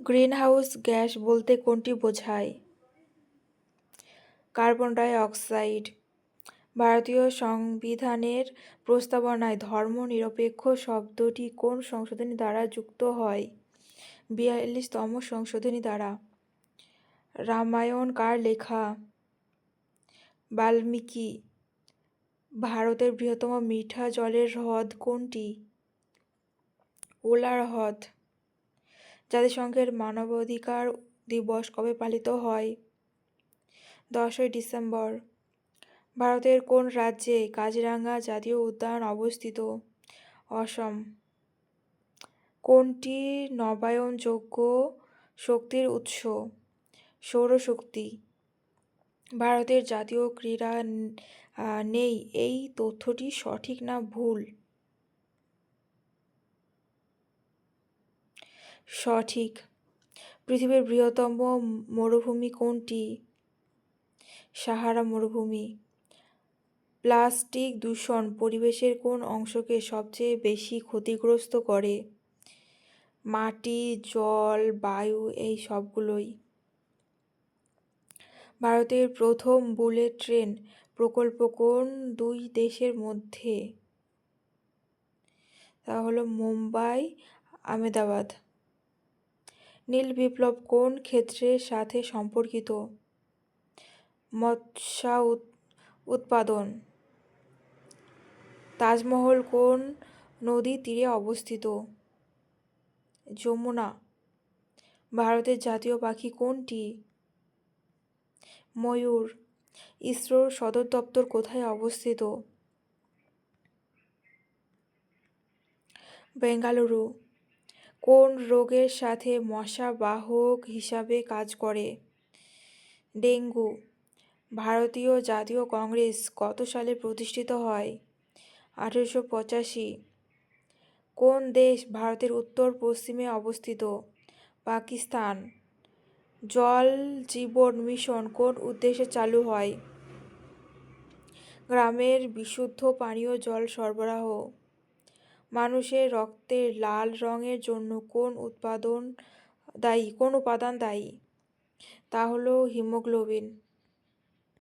Greenhouse gas বলতে কোনটি বোঝায়? Carbon die oxide. ভারতীয় সংবিধানের প্রস্তাবনায় ধর্মনিরপেক্ষ শব্দটি কোন সংশোধনী দ্বারা যুক্ত হয়? ৪২তম সংশোধনী দ্বারা। রামায়ণ কার লেখা? বাল্মীকি। ভারতের বৃহত্তম মিঠা জলের হ্রদ কোনটি? উলার হ্রদ। জাতিসংঘের মানবাধিকার দিবস কবে পালিত হয়? 10ই ডিসেম্বর। ভারতের কোন রাজ্যে কাজিরাঙ্গা জাতীয় উদ্যান অবস্থিত? অসম। কোনটি নবায়নযোগ্য শক্তির উৎস? সৌরশক্তি। ভারতের জাতীয় ক্রীড়া নেই, এই তথ্যটি সঠিক না ভুল? সঠিক। পৃথিবীর বৃহত্তম মরুভূমি কোনটি? সাহারা মরুভূমি। প্লাস্টিক দূষণ পরিবেশের কোন অংশকে সবচেয়ে বেশি ক্ষতিগ্রস্ত করে? মাটি, জল, বায়ু, এই সবগুলোই। ভারতের প্রথম বুলেট ট্রেন প্রকল্প কোন দুই দেশের মধ্যে? তা হলো মুম্বাই, আহমেদাবাদ। নীল বিপ্লব কোন ক্ষেত্রের সাথে সম্পর্কিত? মৎস্য উৎপাদন। তাজমহল কোন নদীর তীরে অবস্থিত? যমুনা। ভারতের জাতীয় পাখি কোনটি? ময়ূর। ইসরোর সদর দপ্তর কোথায় অবস্থিত? বেঙ্গালুরু। কোন রোগের সাথে মশা বাহক হিসাবে কাজ করে? ডেঙ্গু। ভারতীয় জাতীয় কংগ্রেস কত সালে প্রতিষ্ঠিত হয়? 1885। কোন দেশ ভারতের উত্তর পশ্চিমে অবস্থিত? পাকিস্তান। জল জীবন মিশন কোন উদ্দেশ্যে চালু হয়? গ্রামের বিশুদ্ধ পানীয় জল সরবরাহ। মানুষের রক্তের লাল রঙের জন্য কোন উপাদান দায়ী? তা হলো হিমোগ্লোবিন।